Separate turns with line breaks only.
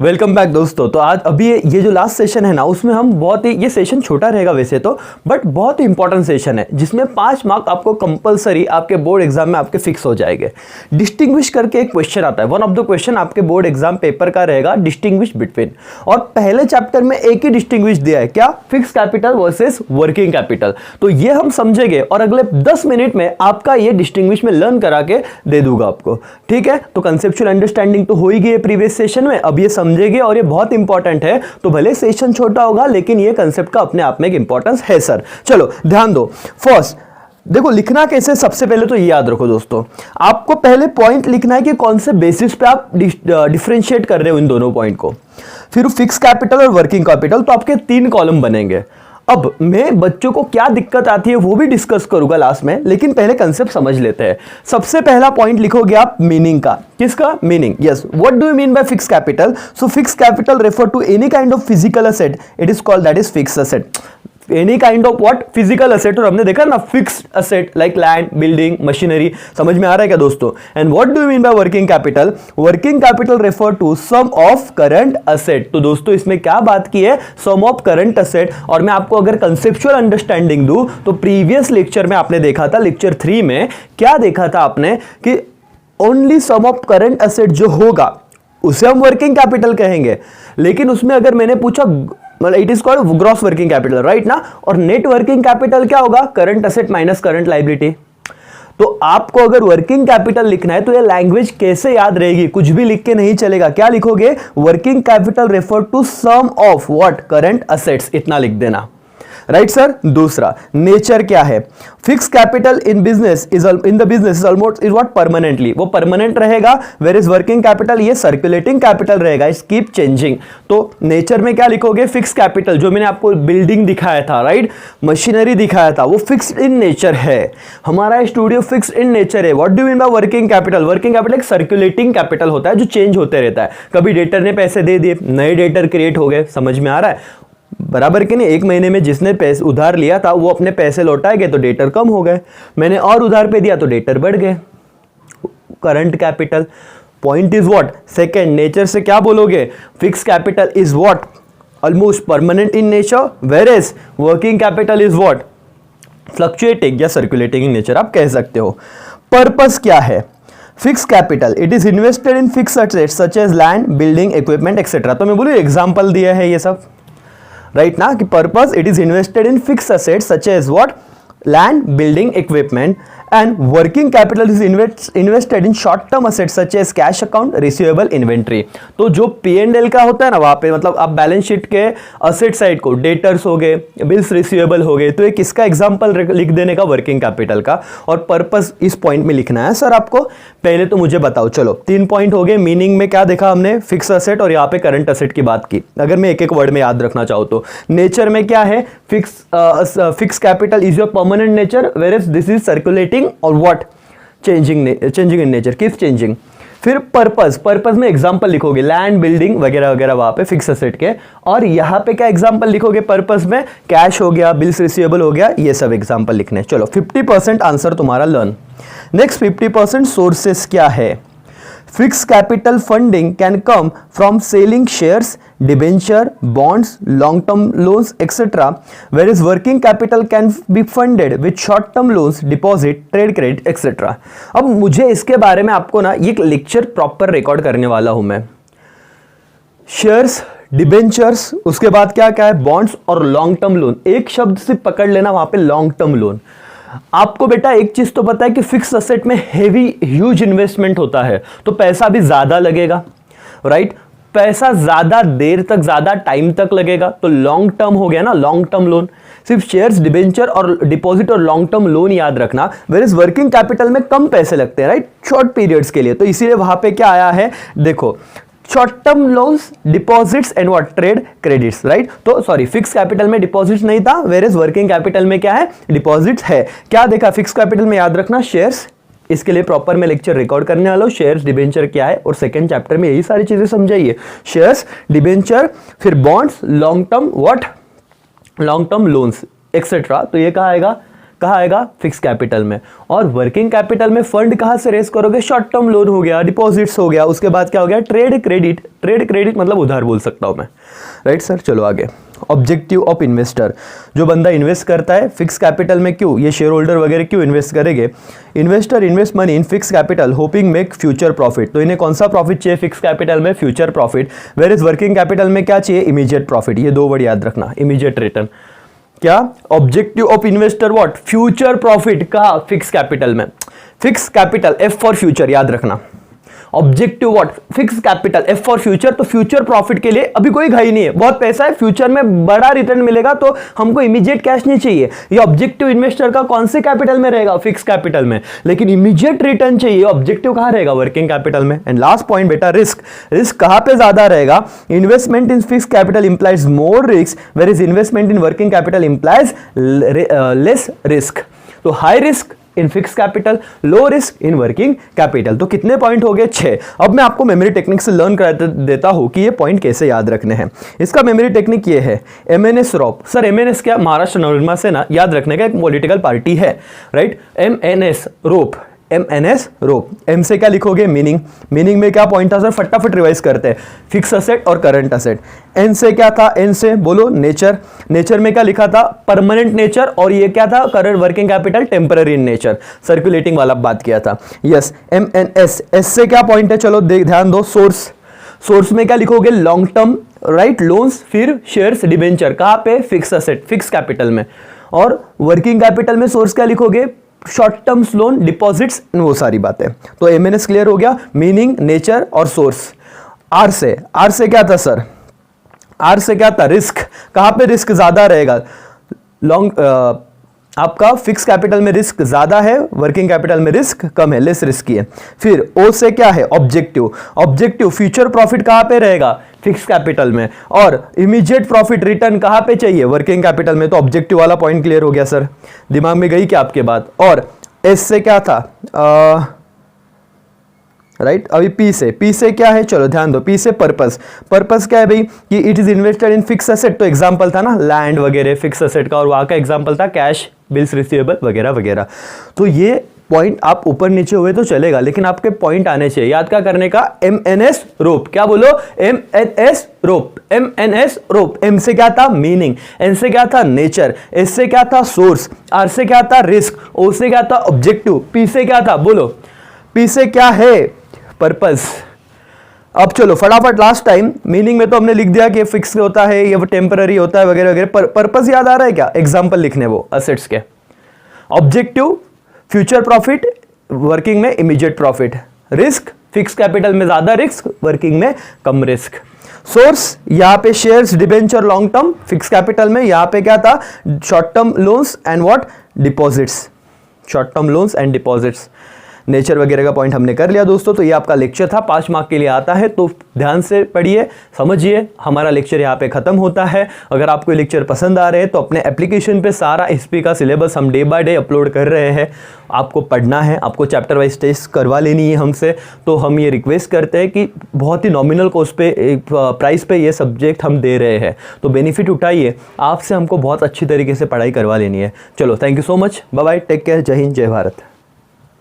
Welcome back दोस्तों। तो आज अभी ये जो लास्ट सेशन है ना, उसमें हम बहुत ही, ये सेशन छोटा रहेगा वैसे तो, बट बहुत ही इंपॉर्टेंट सेशन है जिसमें 5 मार्क आपको कंपलसरी आपके बोर्ड एग्जाम में आपके फिक्स हो जाएंगे। डिस्टिंग्विश करके एक क्वेश्चन आता है, वन ऑफ द क्वेश्चन आपके बोर्ड एग्जाम पेपर का रहेगा, डिस्टिंग्विश बिटवीन। और पहले चैप्टर में एक ही डिस्टिंग्विश दिया है, क्या? Fix capital versus working capital. तो ये हम समझेंगे और अगले 10 मिनट में आपका ये डिस्टिंग्विश में लर्न करा के दे दूंगा आपको, ठीक है। तो कंसेप्चुअल अंडरस्टैंडिंग तो हो ही गई प्रीवियस सेशन में, अब ये समझेंगे और ये बहुत इंपॉर्टेंट है। तो भले सेशन छोटा होगा लेकिन ये कंसेप्ट का अपने आप में एक इंपॉर्टेंस है सर। चलो ध्यान दो। फर्स्ट देखो लिखना कैसे, सबसे पहले तो ये याद रखो दोस्तों, आपको पहले पॉइंट लिखना है कि कौन से बेसिस पे आप डिफरेंशिएट कर रहे हो इन दोनों पॉइंट को। फिर फिक्स कैपिटल और वर्किंग कैपिटल, तो आपके 3 कॉलम बनेंगे। अब मैं बच्चों को क्या दिक्कत आती है वो भी डिस्कस करूंगा लास्ट में, लेकिन पहले कंसेप्ट समझ लेते हैं। सबसे पहला पॉइंट लिखोगे आप मीनिंग का। किसका? Meaning. Yes, what do you mean by fix capital? So fix capital refer to any kind of physical asset, it is called that is fix asset. Any kind of what? Physical asset. और हमने देखा ना fixed asset like land, building, machinery. समझ में आ रहा है क्या दोस्तों? And what do you mean by working capital? Working capital refer to sum of current asset. तो दोस्तों इसमें क्या बात की है? सम ऑफ करंट असेट। और मैं आपको अगर कंसेप्चुअल अंडरस्टैंडिंग दूं तो प्रीवियस लेक्चर में आपने देखा था, लेक्चर 3 में क्या देखा था आपने कि only sum of current asset जो होगा उसे हम वर्किंग कैपिटल कहेंगे। लेकिन उसमें अगर मैंने पूछा, मतलब it is called gross working capital, right ना। और नेट वर्किंग कैपिटल क्या होगा? Current asset minus current liability. तो आपको अगर वर्किंग कैपिटल लिखना है तो ये लैंग्वेज कैसे याद रहेगी? कुछ भी लिख के नहीं चलेगा। क्या लिखोगे? Working capital refer to sum of what? Current assets, इतना लिख देना, राइट सर। दूसरा, नेचर क्या है? Fix capital in business is in the business is almost is what? Permanently, वो परमानेंट रहेगा। वेयर इज वर्किंग कैपिटल ये सर्कुलेटिंग कैपिटल रहेगा, इट्स कीप चेंजिंग। तो नेचर में क्या लिखोगे? फिक्स कैपिटल, जो मैंने आपको बिल्डिंग दिखाया था, राइट, मशीनरी दिखाया था, वो फिक्स्ड इन नेचर है। हमारा स्टूडियो फिक्स्ड इन नेचर है। What do you mean by working capital? Working capital एक सर्कुलेटिंग कैपिटल होता है जो चेंज होते रहता है। कभी डेटर ने पैसे दे दिए, नए डेटर क्रिएट हो गए। समझ में आ रहा है? बराबर कि नहीं? 1 महीने में जिसने पैसे उधार लिया था वो अपने पैसे लौटाए गए तो डेटर कम हो गए, मैंने और उधार पे दिया तो डेटर बढ़ गए। Current capital. Point is what? Second, nature से क्या बोलोगे? Fix capital is what? Almost permanent in nature, where as working capital is what? Fluctuating या सर्कुलेटिंग इन नेचर आप कह सकते हो। पर्पस क्या है? Fix capital it is invested in fix assets such as land, building, equipment etcetera. तो मैं बोलूँ एग्जाम्पल दिया है ये सब, राइट ना, कि purpose it is invested in fix assets such as what? Land, building, equipment. And working capital is invested in short term assets such as cash account, receivable, inventory. तो जो P&L का होता है ना, वहां पे मतलब आप बैलेंस शीट के असेट साइड को, डेटर्स हो गए, बिल्स रिसीवेबल हो गए, तो ये किसका एग्जांपल लिख देने का? वर्किंग कैपिटल का। और पर्पस इस पॉइंट में लिखना है सर आपको। पहले तो मुझे बताओ, चलो 3 पॉइंट हो गए। मीनिंग में क्या देखा हमने? फिक्स असेट, और यहाँ पे करंट असेट की बात की। अगर मैं एक वर्ड में याद रखना चाहूँ तो नेचर में क्या है? Fix capital is your permanent nature, where as this is circulating और व्हाट? Changing in nature. किस चेंजिंग? फिर पर्पस में एग्जांपल लिखोगे, लैंड, बिल्डिंग वगैरह वगैरह वहां पे फिक्स असेट के। और यहां पे क्या एग्जांपल लिखोगे? पर्पस में कैश हो गया, बिल्स रिसीवेबल हो गया, ये सब एग्जांपल लिखने। चलो 50% आंसर तुम्हारा लर्न। नेक्स्ट 50% सोर्सेस क्या है? Fix capital funding can come from selling shares, debenture, bonds, long term loans etcetera, where is working capital can be funded with short term loans, deposit, trade credit etcetera. अब मुझे इसके बारे में आपको ना ये लेक्चर प्रॉपर रिकॉर्ड करने वाला हूं मैं। शेयर्स, डिबेंचर्स, उसके बाद क्या क्या है? बॉन्ड्स और लॉन्ग टर्म लोन। एक शब्द से पकड़ लेना वहां पे, लॉन्ग टर्म लोन। आपको बेटा एक चीज तो पता है कि फिक्स असेट में हेवी ह्यूज इन्वेस्टमेंट होता है, तो पैसा भी ज्यादा लगेगा, राइट। पैसा ज्यादा देर तक, ज्यादा टाइम तक लगेगा, तो लॉन्ग टर्म हो गया ना, लॉन्ग टर्म लोन। सिर्फ शेयर्स, डिबेंचर और डिपॉजिट और लॉन्ग टर्म लोन याद रखना। वेयर इज वर्किंग कैपिटल में कम पैसे लगते हैं, राइट, शॉर्ट पीरियड्स के लिए। तो इसीलिए वहां पे क्या आया है? देखो, short term loans, deposits and what? Trade credits, right. तो सॉरी, फिक्स कैपिटल में डिपॉजिट्स नहीं था, वेयर इज वर्किंग कैपिटल में क्या है? डिपॉजिट्स है। क्या देखा फिक्स कैपिटल में? याद रखना शेयर्स। इसके लिए प्रॉपर मैं लेक्चर रिकॉर्ड करने वाला हूं। शेयर्स, डिबेंचर क्या है, और सेकंड चैप्टर में यही सारी चीजें समझाइए। शेयर्स, डिबेंचर, फिर bonds, long term what? Long term loans etcetera. तो ये कहा आएगा? कहाँ आएगा? फिक्स कैपिटल में। और वर्किंग कैपिटल में फंड कहाँ से रेस करोगे? शॉर्ट टर्म लोन हो गया, डिपॉजिट्स हो गया, उसके बाद क्या हो गया? Trade credit. ट्रेड क्रेडिट मतलब उधार बोल सकता हूँ मैं, राइट सर। चलो आगे, ऑब्जेक्टिव ऑफ इन्वेस्टर, जो बंदा इन्वेस्ट करता है फिक्स कैपिटल में, क्यों ये शेयर होल्डर वगैरह क्यों इन्वेस्ट करेंगे? Investor invest money in fix capital hoping make future profit. तो इन्हें कौन सा प्रॉफिट चाहिए फिक्स कैपिटल में? Future profit. Where is working capital में क्या चाहिए? Immediate profit. ये दो वर्ड याद रखना, इमीडिएट रिटर्न। क्या? Objective of investor what? Future profit. कहा? फिक्स कैपिटल में। Fix capital, F for future, याद रखना। Objective what? Fix capital, F for future. तो फ्यूचर प्रॉफिट के लिए अभी कोई घाई नहीं है, बहुत पैसा है, फ्यूचर में बड़ा रिटर्न मिलेगा, तो हमको इमीडिएट कैश नहीं चाहिए। ये ऑब्जेक्टिव इन्वेस्टर का कौन से कैपिटल में रहेगा? फिक्स कैपिटल में। लेकिन इमीडिएट रिटर्न चाहिए, ऑब्जेक्टिव कहां रहेगा? वर्किंग कैपिटल में। एंड लास्ट पॉइंट बेटा, रिस्क। रिस्क कहां पे ज्यादा रहेगा? Investment in fix capital implies more risk, where is investment in working capital implies less risk. तो high risk in fix capital, low risk in working capital. तो कितने point हो गए? 6। अब मैं आपको मेमोरी टेक्निक से लर्न करा देता हूं कि ये पॉइंट कैसे याद रखने हैं। इसका मेमोरी टेक्निक ये है, MNS रोप। सर MNS क्या? महाराष्ट्र नवनिर्माण सेना, याद रखने का एक पॉलिटिकल पार्टी है, राइट। MNS रोप, MNS रोप। एम से क्या लिखोगे? मीनिंग। मीनिंग में क्या पॉइंट था सर? फटाफट रिवाइज करते हैं, फिक्स असेट और करंट असेट। एन से क्या था? एन से बोलो नेचर। नेचर में क्या लिखा था? Permanent nature. और ये क्या था? Current working capital temporary in nature, circulating वाला बात किया था। Yes, MNS। एस से क्या पॉइंट है? चलो ध्यान दो, सोर्स। सोर्स में क्या लिखोगे? लॉन्ग टर्म, राइट, लोन्स, फिर शेयर्स, डिबेंचर। कहाँ पे? फिक्स असेट, फिक्स कैपिटल में। और वर्किंग कैपिटल में सोर्स क्या लिखोगे? शॉर्ट टर्म्स लोन, डिपॉजिट्स, वो सारी बातें। तो MNS क्लियर हो गया, मीनिंग, नेचर और सोर्स। आर से क्या था सर? आर से क्या था? रिस्क। कहां पे रिस्क ज्यादा रहेगा? लॉन्ग आपका फिक्स कैपिटल में रिस्क ज्यादा है, वर्किंग कैपिटल में रिस्क कम है, लेस रिस्की है। फिर ओ से क्या है? ऑब्जेक्टिव। ऑब्जेक्टिव फ्यूचर प्रॉफिट कहां पे रहेगा? फिक्स कैपिटल में। और इमीडिएट प्रॉफिट रिटर्न कहां पे चाहिए? वर्किंग कैपिटल में। तो ऑब्जेक्टिव वाला पॉइंट क्लियर हो गया सर, दिमाग में गई क्या आपके बात? और एस से क्या था? राइट। अभी पी से क्या है? चलो ध्यान दो, पी से पर्पस। पर्पस क्या है भाई? कि it is invested in fix asset. तो एग्जांपल था ना लैंड वगैरह फिक्स असेट का, और वहां का एग्जांपल था कैश, बिल्स रिसीवेबल वगैरह वगैरह। तो ये पॉइंट आप ऊपर नीचे हुए तो चलेगा, लेकिन आपके पॉइंट आने चाहिए। याद क्या करने का? MNS रोप। क्या बोलो? MNS रोप, MNS रोप। एम से क्या था? मीनिंग। एन से क्या था? नेचर। एस से क्या था? सोर्स। आर से क्या था? रिस्क। ओ से क्या था? ऑब्जेक्टिव। पी से क्या था? बोलो, पी से क्या है? पर्पस। अब चलो फटाफट लास्ट टाइम, मीनिंग में तो हमने लिख दिया कि फिक्स होता है, ये टेम्पररी होता है वगैरह वगैरह। पर्पस याद आ रहा है क्या? एग्जांपल लिखने वो असेट्स के। ऑब्जेक्टिव फ्यूचर प्रॉफिट, वर्किंग में immediate profit. Risk fix capital में ज्यादा रिस्क, वर्किंग में कम रिस्क। सोर्स यहां पे shares, debenture, long term, fix capital में। यहां पे क्या था? Short term loans and what? Deposits. Short term loans and deposits. Nature वगैरह का पॉइंट हमने कर लिया दोस्तों। तो ये आपका लेक्चर था, 5 मार्क के लिए आता है, तो ध्यान से पढ़िए, समझिए। हमारा लेक्चर यहाँ पे खत्म होता है। अगर आपको ये लेक्चर पसंद आ रहे हैं तो अपने एप्लीकेशन पे सारा हिस्ट्री का सिलेबस हम डे बाय डे अपलोड कर रहे हैं। आपको पढ़ना है, आपको चैप्टर वाइज टेस्ट करवा लेनी है हमसे। तो हम ये रिक्वेस्ट करते हैं कि बहुत ही नॉमिनल कॉस्ट पे, प्राइस पे ये सब्जेक्ट हम दे रहे हैं, तो बेनिफिट उठाइए। आपसे हमको बहुत अच्छी तरीके से पढ़ाई करवा लेनी है। चलो, thank you so much, bye bye, take care, Jai Hind, जय भारत।